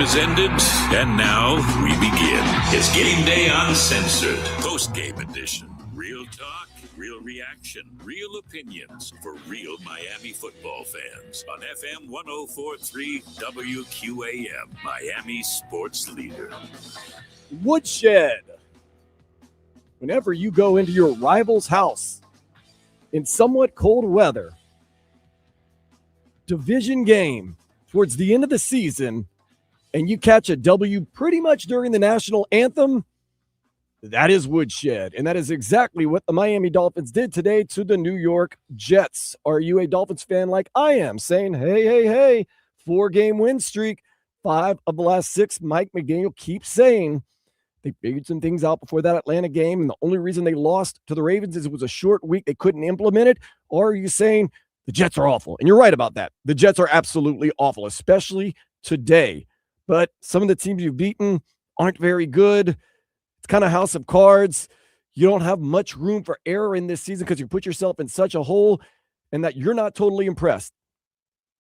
has ended, and now we begin. It's Game Day Uncensored, post-game edition. Real talk, real reaction, real opinions for real Miami football fans on FM 104.3 WQAM, Miami sports leader. Woodshed. Whenever you go into your rival's house in somewhat cold weather, division game towards the end of the season, and you catch a W pretty much during the national anthem, that is Woodshed. And that is exactly what the Miami Dolphins did today to the New York Jets. Are you a Dolphins fan like I am, saying, hey, 4-game win streak, 5 of the last 6, Mike McDaniel keeps saying they figured some things out before that Atlanta game, and the only reason they lost to the Ravens is it was a short week. They couldn't implement it. Or are you saying the Jets are awful? And you're right about that. The Jets are absolutely awful, especially today. But some of the teams you've beaten aren't very good. It's kind of house of cards. You don't have much room for error in this season because you put yourself in such a hole and that you're not totally impressed.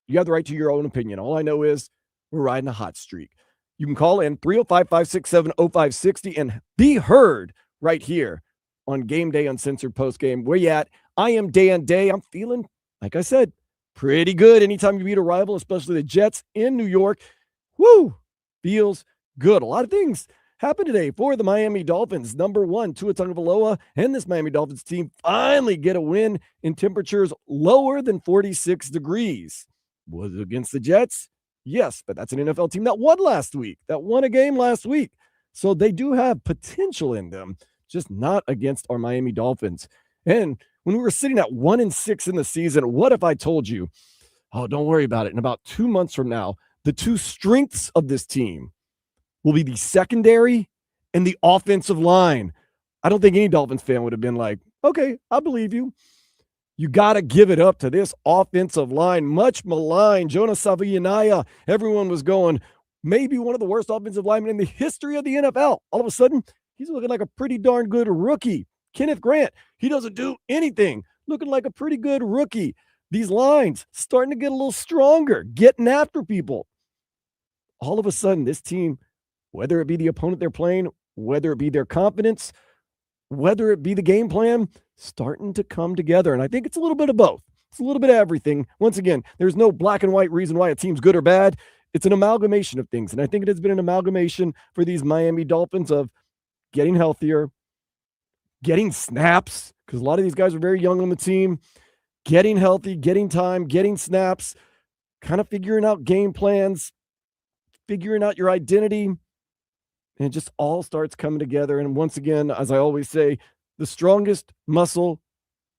You have the right to your own opinion. All I know is we're riding a hot streak. You can call in 305-567-0560 and be heard right here on Game Day Uncensored Postgame. Where you at? I am Dan Day. I'm feeling, like I said, pretty good anytime you beat a rival, especially the Jets in New York. Woo! Feels good. A lot of things happened today for the Miami Dolphins. Number one, Tua Tagovailoa and this Miami Dolphins team finally get a win in temperatures lower than 46 degrees. Was it against the Jets? Yes, but that's an NFL team that won last week, that won a game last week. So they do have potential in them, just not against our Miami Dolphins. And when we were sitting at 1-6 in the season, what if I told you, oh, don't worry about it. In about 2 months from now, the two strengths of this team will be the secondary and the offensive line. I don't think any Dolphins fan would have been like, okay, I believe you. You got to give it up to this offensive line. Much maligned. Jonas Savaiinaea. Everyone was going, maybe one of the worst offensive linemen in the history of the NFL. All of a sudden, he's looking like a pretty darn good rookie. Kenneth Grant, he doesn't do anything. Looking like a pretty good rookie. These lines starting to get a little stronger, getting after people. All of a sudden, this team, whether it be the opponent they're playing, whether it be their confidence, whether it be the game plan, starting to come together. And I think it's a little bit of both. It's a little bit of everything. Once again, there's no black and white reason why a team's good or bad. It's an amalgamation of things. And I think it has been an amalgamation for these Miami Dolphins of getting healthier, getting snaps, because a lot of these guys are very young on the team, getting healthy, getting time, getting snaps, kind of figuring out game plans, figuring out your identity, and it just all starts coming together. And once again, as I always say, the strongest muscle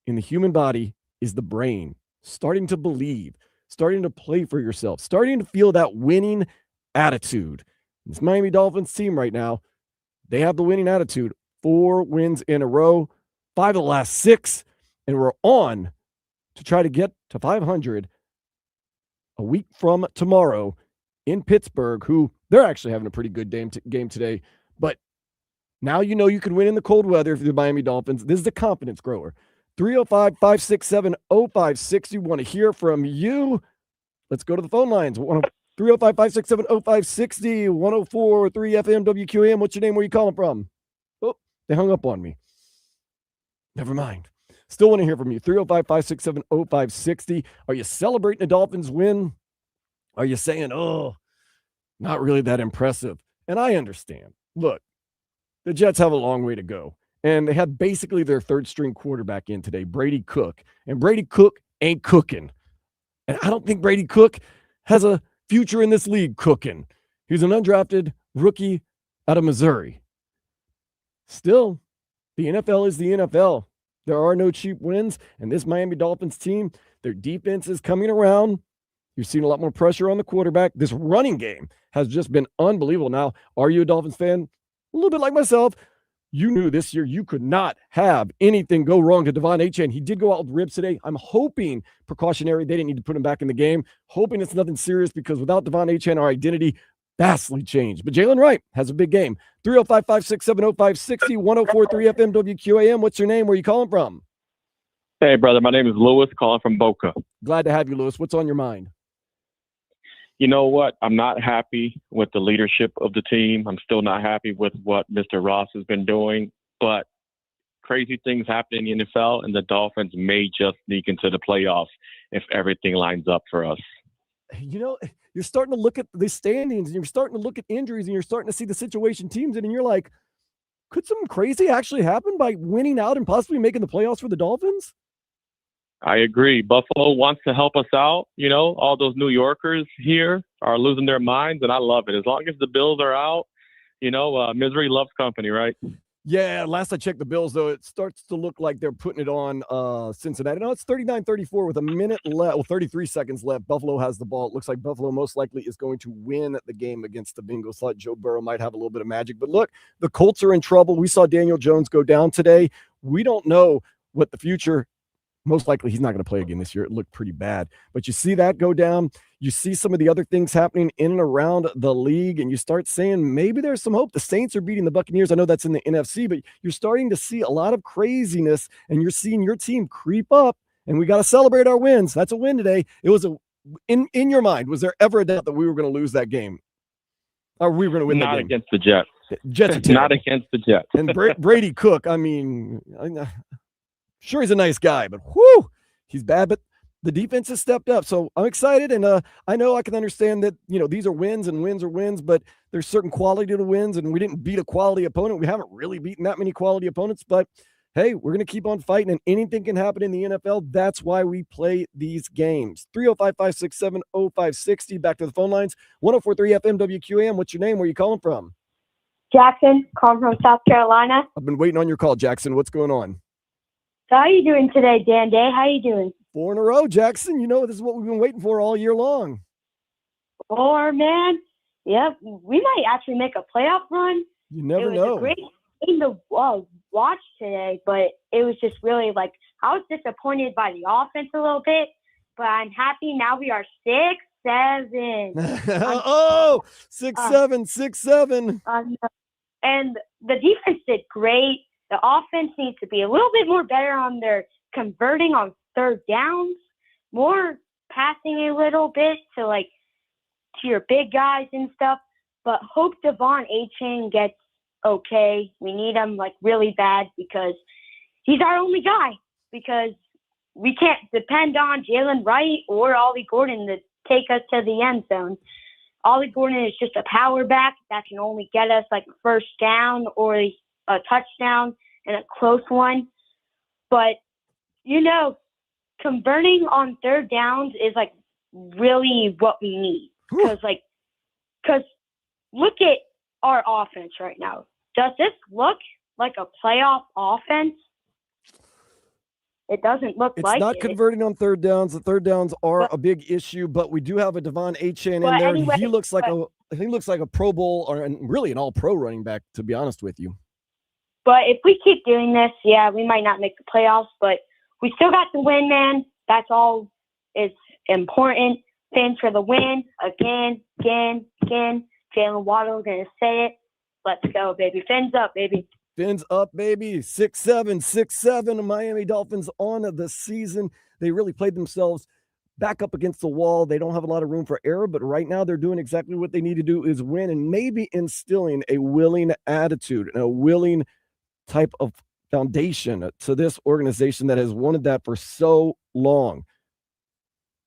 in the human body is the brain. Starting to believe, starting to play for yourself, starting to feel that winning attitude. This Miami Dolphins team right now, they have the winning attitude. 4 wins in a row, 5 of the last 6, and we're on to try to get to 500 a week from tomorrow in Pittsburgh, who they're actually having a pretty good game today. But now you know you can win in the cold weather if you're the Miami Dolphins. This is the confidence grower. 305-567-0560. Want to hear from you. Let's go to the phone lines. 305-567-0560, 104.3 FM WQAM. What's your name? Where are you calling from? Oh, they hung up on me. Never mind. Still want to hear from you. 305-567-0560. Are you celebrating the Dolphins win? Are you saying, oh, not really that impressive? And I understand. Look, the Jets have a long way to go. And they had basically their third-string quarterback in today, Brady Cook. And Brady Cook ain't cooking. And I don't think Brady Cook has a future in this league cooking. He's an undrafted rookie out of Missouri. Still, the NFL is the NFL. There are no cheap wins. And this Miami Dolphins team, their defense is coming around. You've seen a lot more pressure on the quarterback. This running game has just been unbelievable. Now, are you a Dolphins fan? A little bit like myself. You knew this year you could not have anything go wrong to Devon Achane. He did go out with ribs today. I'm hoping precautionary. They didn't need to put him back in the game. Hoping it's nothing serious because without Devon Achane, our identity vastly changed. But Jalen Wright has a big game. 305-567-0560, 104.3 FM WQAM. What's your name? Where are you calling from? Hey, brother. My name is Lewis, calling from Boca. Glad to have you, Lewis. What's on your mind? you know what? I'm not happy with the leadership of the team. I'm still not happy with what Mr. Ross has been doing. But crazy things happen in the NFL, and the Dolphins may just sneak into the playoffs if everything lines up for us. You know, you're starting to look at the standings, and you're starting to look at injuries, and you're starting to see the situation teams in, and you're like, could something crazy actually happen by winning out and possibly making the playoffs for the Dolphins? I agree. Buffalo wants to help us out. You know, all those New Yorkers here are losing their minds, and I love it. As long as the Bills are out, you know, misery loves company, right? Yeah, last I checked the Bills, though, it starts to look like they're putting it on Cincinnati. No, it's 39-34 with a minute left, 33 seconds left. Buffalo has the ball. It looks like Buffalo most likely is going to win the game against the Bengals. Thought Joe Burrow might have a little bit of magic. But look, the Colts are in trouble. We saw Daniel Jones go down today. We don't know what the future. Most likely he's not going to play again this year. It looked pretty bad. But you see that go down. You see some of the other things happening in and around the league, and you start saying maybe there's some hope. The Saints are beating the Buccaneers. I know that's in the NFC, but you're starting to see a lot of craziness, and you're seeing your team creep up, and we got to celebrate our wins. That's a win today. It was in your mind, was there ever a doubt that we were going to lose that game? Or we were going to win that game? Not against the Jets. Jets not against the Jets. And Brady Cook, I mean, sure, he's a nice guy, but whoo, he's bad. But the defense has stepped up, so I'm excited. And I know I can understand that, you know, these are wins and wins are wins, but there's certain quality to the wins, and we didn't beat a quality opponent. We haven't really beaten that many quality opponents, but hey, we're going to keep on fighting, and anything can happen in the NFL. That's why we play these games. 305-567-0560. Back to the phone lines. 104.3 FM WQAM. What's your name? Where are you calling from? Jackson, calling from South Carolina. I've been waiting on your call, Jackson. What's going on? So how are you doing today, Dan Day? How are you doing? 4 in a row, Jackson. You know, this is what we've been waiting for all year long. 4, man. Yep, we might actually make a playoff run. You never know. It was a great game to watch today, but it was just really like, I was disappointed by the offense a little bit, but I'm happy now we are 6-7. 6-7. And the defense did great. The offense needs to be a little bit more better on their converting on third downs, more passing a little bit to your big guys and stuff. But hope Devon A-Chain gets okay. We need him really bad because he's our only guy, because we can't depend on Jalen Wright or Ollie Gordon to take us to the end zone. Ollie Gordon is just a power back that can only get us a first down or a touchdown and a close one. But, converting on third downs is really what we need. Because look at our offense right now. Does this look like a playoff offense? It doesn't look like it. It's not converting on third downs. The third downs are a big issue, but we do have a Devon A-Chain in there. Anyway, he looks like a Pro Bowl or really an all-pro running back, to be honest with you. But if we keep doing this, we might not make the playoffs, but we still got the win, man. That's all is important. Fins for the win. Again. Jalen Waddle going to say it. Let's go, baby. Fins up, baby. Fins up, baby. 6-7. The Miami Dolphins on the season. They really played themselves back up against the wall. They don't have a lot of room for error, but right now they're doing exactly what they need to do, is win, and maybe instilling a willing attitude and a willing type of foundation to this organization that has wanted that for so long.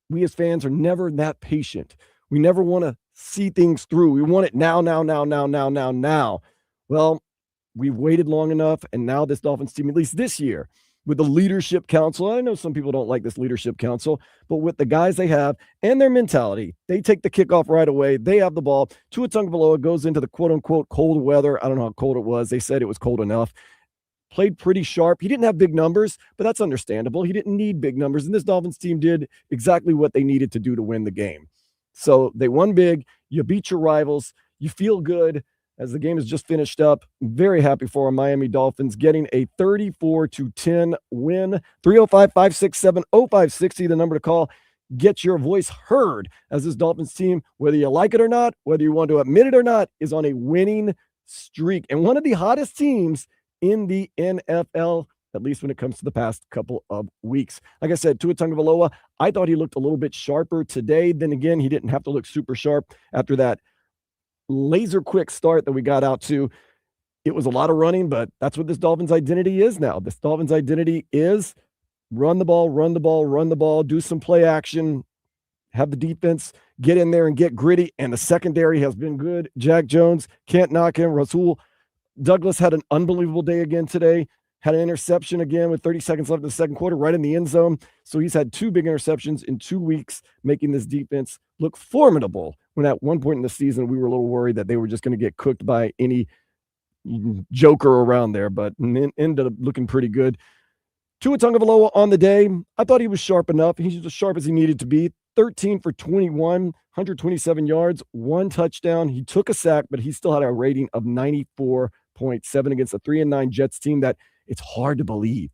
We as fans are never that patient. We never want to see things through. We want it now. Well, we've waited long enough, and now this Dolphins team, at least this year, with the leadership council, I know some people don't like this leadership council, but with the guys they have and their mentality, they take the kickoff right away. They have the ball. Tua Tagovailoa goes into the quote-unquote cold weather. I don't know how cold it was. They said it was cold enough. Played pretty sharp. He didn't have big numbers, but that's understandable. He didn't need big numbers, and this Dolphins team did exactly what they needed to do to win the game. So they won big. You beat your rivals. You feel good as the game is just finished up. Very happy for our Miami Dolphins getting a 34-10 win. 305-567-0560, the number to call. Get your voice heard as this Dolphins team, whether you like it or not, whether you want to admit it or not, is on a winning streak. And one of the hottest teams in the NFL, at least when it comes to the past couple of weeks. Like I said, Tua Tagovailoa, I thought he looked a little bit sharper today. Then again, he didn't have to look super sharp after that laser quick start that we got out to. It was a lot of running, but that's what this Dolphins identity is now. This Dolphins identity is run the ball, run the ball, run the ball, do some play action, have the defense get in there and get gritty. And the secondary has been good. Jack Jones, can't knock him. Rasul Douglas had an unbelievable day again today. Had an interception again with 30 seconds left in the second quarter, right in the end zone. So he's had 2 big interceptions in 2 weeks, making this defense look formidable. When at one point in the season, we were a little worried that they were just going to get cooked by any joker around there, but ended up looking pretty good. Tua Tagovailoa on the day, I thought he was sharp enough. He's as sharp as he needed to be. 13 for 21, 127 yards, 1 touchdown. He took a sack, but he still had a rating of 94.7 against a 3-9 Jets team that it's hard to believe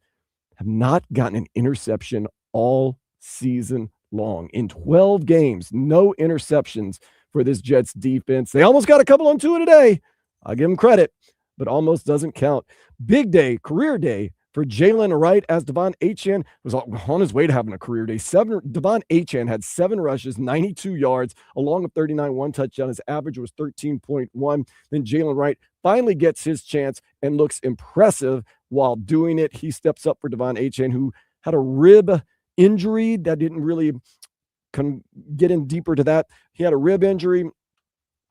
have not gotten an interception all season long. In 12 games, no interceptions for this Jets defense. They almost got a couple on Tua today. I'll give them credit, but almost doesn't count. Big day, career day for Jalen Wright as Devon Achane was on his way to having a career day. Devon Achane had 7 rushes, 92 yards, along with 39, 1 touchdown. His average was 13.1. Then Jalen Wright finally gets his chance and looks impressive while doing it. He steps up for Devon Achane, who had a rib injury that didn't really get in deeper to that. He had a rib injury.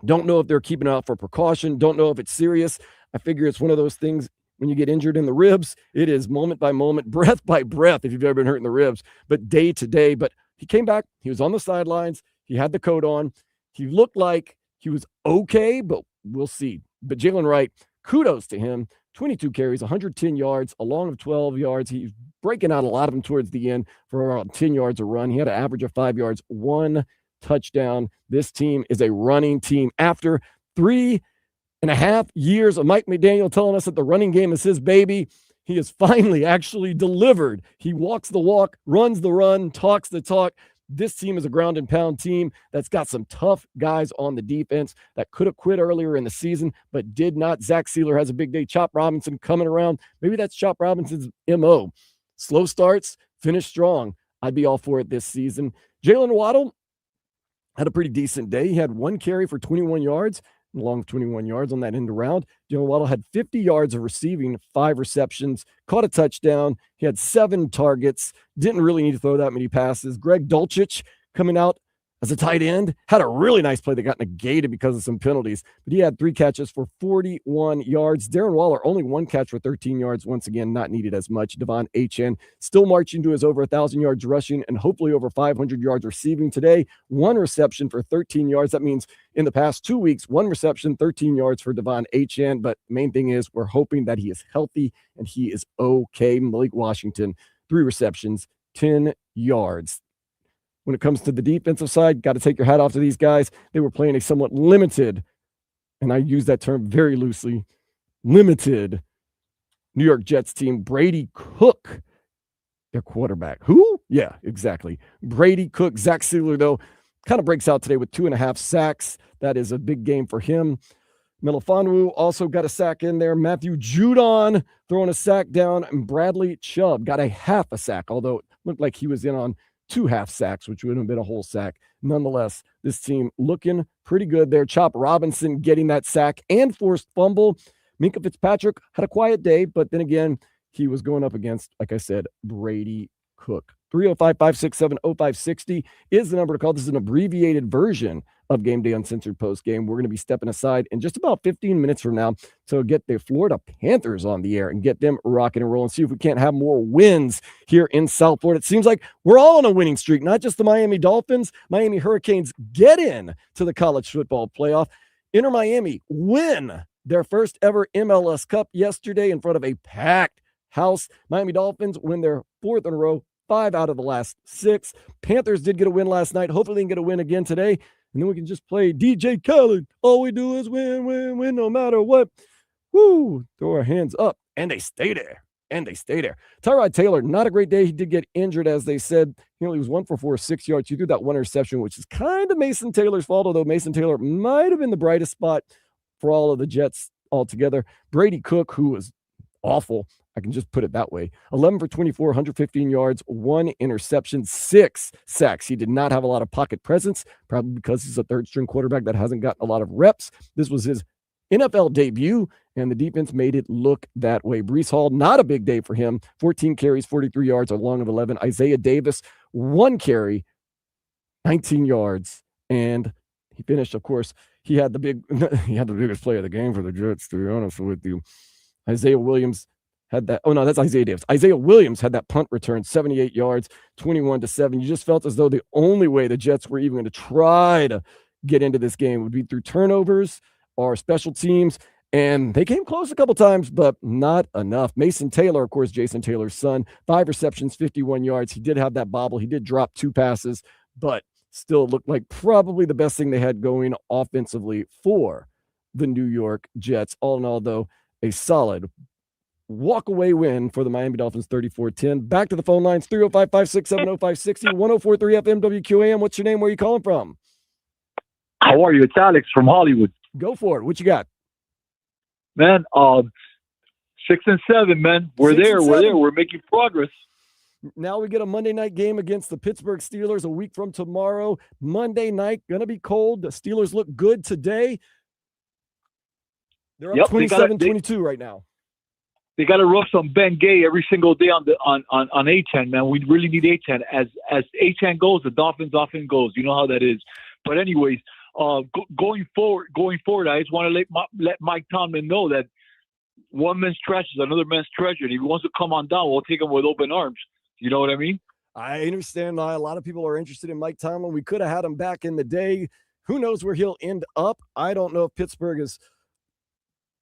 Don't know if they're keeping it out for precaution. Don't know if it's serious. I figure it's one of those things. When you get injured in the ribs, it is moment by moment, breath by breath, if you've ever been hurt in the ribs, but day to day. But he came back. He was on the sidelines. He had the coat on. He looked like he was okay, but we'll see. But Jalen Wright, kudos to him. 22 carries, 110 yards, along with 12 yards. He's breaking out a lot of them towards the end for around 10 yards a run. He had an average of 5 yards, 1 touchdown. This team is a running team. After 3.5 years of Mike McDaniel telling us that the running game is his baby, he has finally actually delivered. He walks the walk, runs the run, talks the talk. This team is a ground and pound team that's got some tough guys on the defense that could have quit earlier in the season, but did not. Zach Sealer has a big day. Chop Robinson coming around. Maybe that's Chop Robinson's MO. Slow starts, finish strong. I'd be all for it this season. Jalen Waddle had a pretty decent day. He had 1 carry for 21 yards. Along with 21 yards on that end around. Jalen Waddle had 50 yards of receiving, 5 receptions, caught a touchdown. He had 7 targets, didn't really need to throw that many passes. Greg Dulcich coming out as a tight end, had a really nice play that got negated because of some penalties, but he had 3 catches for 41 yards. Darren Waller, only 1 catch for 13 yards. Once again, not needed as much. Devon Achane still marching to his over 1,000 yards rushing and hopefully over 500 yards receiving today. 1 reception for 13 yards. That means in the past 2 weeks, 1 reception, 13 yards for Devon Achane. But main thing is we're hoping that he is healthy and he is okay. Malik Washington, 3 receptions, 10 yards. When it comes to the defensive side, got to take your hat off to these guys. They were playing a somewhat limited, and I use that term very loosely, limited New York Jets team. Brady Cook, their quarterback. Who? Yeah, exactly. Brady Cook. Zach Sealer, though, kind of breaks out today with 2.5 sacks. That is a big game for him. Melifonwu also got a sack in there. Matthew Judon throwing a sack down, and Bradley Chubb got a half a sack, although it looked like he was in on 2 half sacks, which would have been a whole sack. Nonetheless, this team looking pretty good there. Chop Robinson getting that sack and forced fumble. Minkah Fitzpatrick had a quiet day, but then again, he was going up against, like I said, Brady Cook. 305-567-0560 is the number to call. This is an abbreviated version of Game Day Uncensored postgame. We're going to be stepping aside in just about 15 minutes from now to get the Florida Panthers on the air and get them rocking and rolling. See if we can't have more wins here in South Florida. It seems like we're all on a winning streak, not just the Miami Dolphins. Miami Hurricanes get in to the college football playoff. Inter Miami win their first ever MLS Cup yesterday in front of a packed house. Miami Dolphins win their 4th in a row, 5 out of the last 6. Panthers did get a win last night. Hopefully they can get a win again today. And then we can just play DJ Khaled. All we do is win, win, win, no matter what. Woo! Throw our hands up. And they stay there. Tyrod Taylor, not a great day. He did get injured, as they said. He only was 1 for 4, 6 yards. He threw that 1 interception, which is kind of Mason Taylor's fault, although Mason Taylor might have been the brightest spot for all of the Jets altogether. Brady Cook, who was awful, I can just put it that way. 11 for 24, 115 yards, 1 interception, 6 sacks. He did not have a lot of pocket presence, probably because he's a third-string quarterback that hasn't gotten a lot of reps. This was his NFL debut, and the defense made it look that way. Breece Hall, not a big day for him. 14 carries, 43 yards, a long of 11. Isaiah Davis, 1 carry, 19 yards, and he finished, of course, he had the biggest play of the game for the Jets, to be honest with you. Isaiah Williams had that. Oh, no, that's Isaiah Davis. Isaiah Williams had that punt return, 78 yards, 21-7. You just felt as though the only way the Jets were even going to try to get into this game would be through turnovers or special teams. And they came close a couple times, but not enough. Mason Taylor, of course, Jason Taylor's son, 5 receptions, 51 yards. He did have that bobble. He did drop 2 passes, but still looked like probably the best thing they had going offensively for the New York Jets. All in all, though, a solid walk-away win for the Miami Dolphins, 34-10. Back to the phone lines, 305-567-0560, 104.3 FM WQAM. What's your name? Where are you calling from? How are you? It's Alex from Hollywood. Go for it. What you got? Man, 6 and 7, man. We're there. We're making progress. Now we get a Monday night game against the Pittsburgh Steelers a week from tomorrow. Monday night, going to be cold. The Steelers look good today. They're up 27-22 right now. They got to rough some Ben Gay every single day on A10, man. We really need A10. As A10 goes, the Dolphins often goes. You know how that is. But anyways, going forward, I just want to let Mike Tomlin know that one man's trash is another man's treasure. And if he wants to come on down, we'll take him with open arms. You know what I mean? I understand. A lot of people are interested in Mike Tomlin. We could have had him back in the day. Who knows where he'll end up? I don't know if Pittsburgh is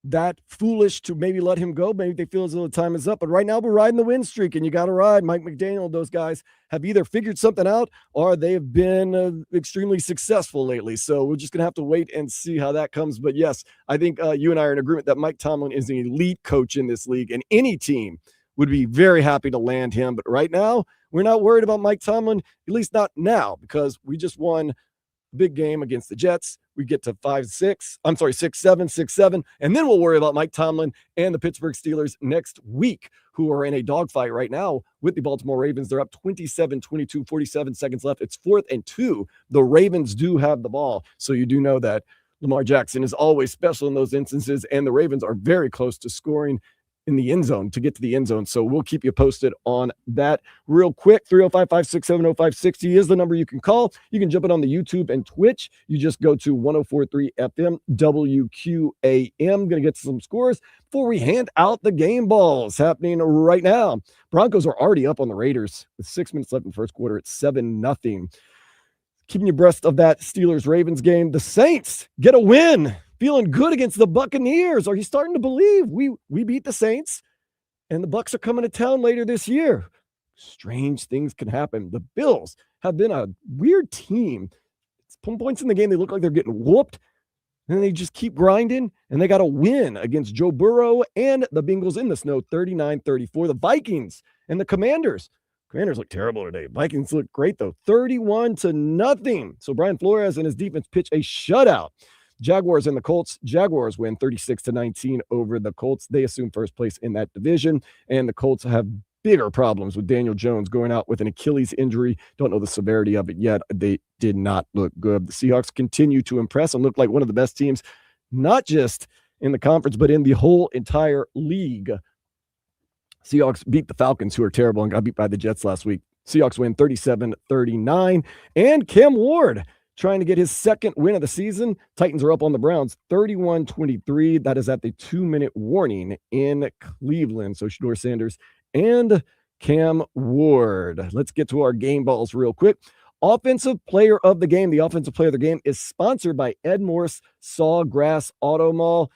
that foolish to maybe let him go. Maybe they feel as though the time is up. But right now we're riding the win streak, and you got to ride. Mike McDaniel, those guys have either figured something out or they've been extremely successful lately. So we're just going to have to wait and see how that comes. But yes, I think you and I are in agreement that Mike Tomlin is an elite coach in this league, and any team would be very happy to land him. But right now, we're not worried about Mike Tomlin, at least not now, because we just won a big game against the Jets. We get to 6-7, 6-7, and then we'll worry about Mike Tomlin and the Pittsburgh Steelers next week, who are in a dogfight right now with the Baltimore Ravens. They're up 27-22, 47 seconds left. It's 4th and 2. The Ravens do have the ball, so you do know that Lamar Jackson is always special in those instances, and the Ravens are very close to scoring in the end zone to get to the end zone. So we'll keep you posted on that real quick. 305-567-0560 is the number you can call. You can jump in on the YouTube and Twitch. You just go to 104.3 FM WQAM. Going to get some scores before we hand out the game balls happening right now. Broncos are already up on the Raiders with 6 minutes left in the first quarter. It's 7-0. Keeping you abreast of that Steelers-Ravens game. The Saints get a win. Feeling good against the Buccaneers. Are you starting to believe we beat the Saints and the Bucs are coming to town later this year? Strange things can happen. The Bills have been a weird team. Some points in the game, they look like they're getting whooped. And they just keep grinding, and they got a win against Joe Burrow and the Bengals in the snow, 39-34. The Vikings and the Commanders. Commanders look terrible today. Vikings look great, though, 31-0. So Brian Flores and his defense pitch a shutout. Jaguars and the Colts. Jaguars win 36-19 over the Colts. They assume first place in that division, and the Colts have bigger problems with Daniel Jones going out with an Achilles injury. Don't know the severity of it yet. They did not look good. The Seahawks continue to impress and look like one of the best teams, not just in the conference, but in the whole entire league. Seahawks beat the Falcons, who are terrible, and got beat by the Jets last week. Seahawks win 37-39, and Cam Ward trying to get his second win of the season. Titans are up on the Browns 31-23. That is at the 2-minute warning in Cleveland. So Shedeur Sanders and Cam Ward. Let's get to our game balls real quick. Offensive player of the game. The offensive player of the game is sponsored by Ed Morse Sawgrass Auto Mall.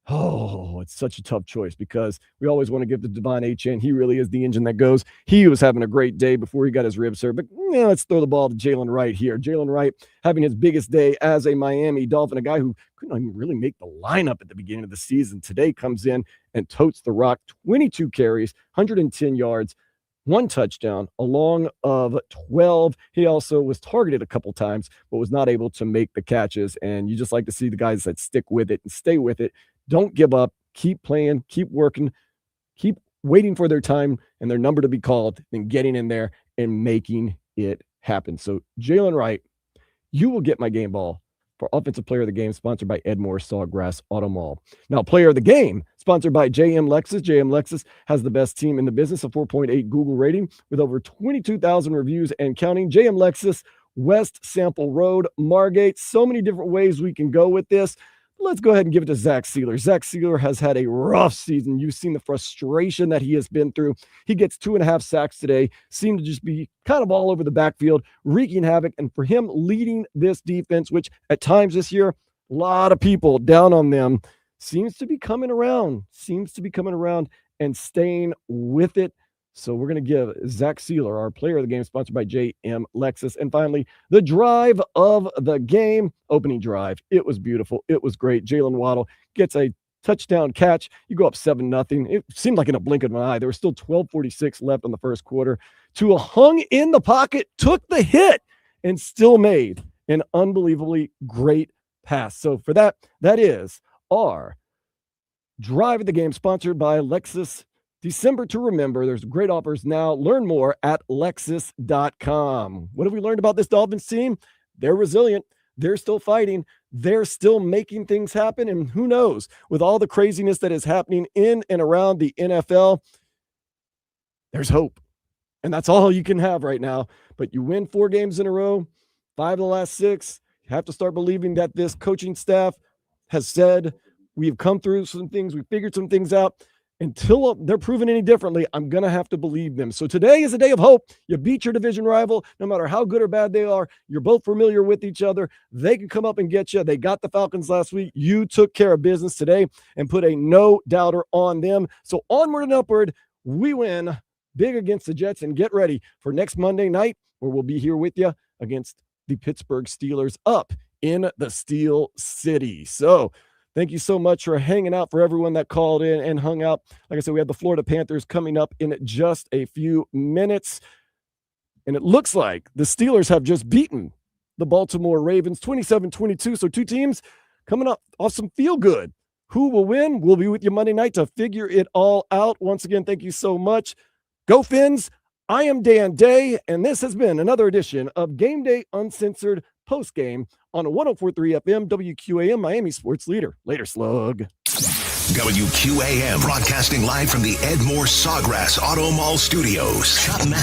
Oh, it's such a tough choice because we always want to give the Devon Achane. He really is the engine that goes. He was having a great day before he got his ribs hurt. But let's throw the ball to Jalen Wright here. Jalen Wright having his biggest day as a Miami Dolphin, a guy who couldn't even really make the lineup at the beginning of the season. Today comes in and totes the rock. 22 carries, 110 yards, 1 touchdown, along of 12. He also was targeted a couple times, but was not able to make the catches. And you just like to see the guys that stick with it and stay with it. Don't give up. Keep playing. Keep working. Keep waiting for their time and their number to be called, then getting in there and making it happen. So Jalen Wright, you will get my game ball for Offensive Player of the Game, sponsored by Edmore Sawgrass Auto Mall. Now, Player of the Game, sponsored by JM Lexus. JM Lexus has the best team in the business, a 4.8 Google rating with over 22,000 reviews and counting. JM Lexus, West Sample Road, Margate. So many different ways we can go with this. Let's go ahead and give it to Zach Sealer. Zach Sealer has had a rough season. You've seen the frustration that he has been through. He gets 2.5 sacks today, seemed to just be kind of all over the backfield, wreaking havoc. And for him leading this defense, which at times this year, a lot of people down on them, seems to be coming around and staying with it. So we're going to give Zach Sealer, our Player of the Game, sponsored by JM Lexus. And finally, the drive of the game, opening drive. It was beautiful. It was great. Jalen Waddle gets a touchdown catch. You go up 7-0. It seemed like in a blink of an eye. There was still 12:46 left in the first quarter. Tua hung in the pocket, took the hit, and still made an unbelievably great pass. So for that is our drive of the game, sponsored by Lexus. December to remember. There's great offers now. Learn more at Lexus.com. What have we learned about this Dolphins team? They're resilient. They're still fighting. They're still making things happen. And who knows, with all the craziness that is happening in and around the NFL, there's hope. And that's all you can have right now. But you win 4 games in a row, 5 of the last 6. You have to start believing that this coaching staff has said, we've come through some things. We figured some things out. Until they're proven any differently, I'm going to have to believe them. So today is a day of hope. You beat your division rival, no matter how good or bad they are. You're both familiar with each other. They can come up and get you. They got the Falcons last week. You took care of business today and put a no-doubter on them. So onward and upward, we win big against the Jets, and get ready for next Monday night, where we'll be here with you against the Pittsburgh Steelers up in the Steel City. So thank you so much for hanging out, for everyone that called in and hung out. Like I said, we have the Florida Panthers coming up in just a few minutes. And it looks like the Steelers have just beaten the Baltimore Ravens 27-22. So 2 teams coming up off some feel good. Who will win? We'll be with you Monday night to figure it all out. Once again, thank you so much. Go Fins. I am Dan Day, and this has been another edition of Game Day Uncensored Postgame on 104.3 FM WQAM, Miami Sports Leader. Later, Slug. WQAM, broadcasting live from the Edmore Sawgrass Auto Mall Studios. Shop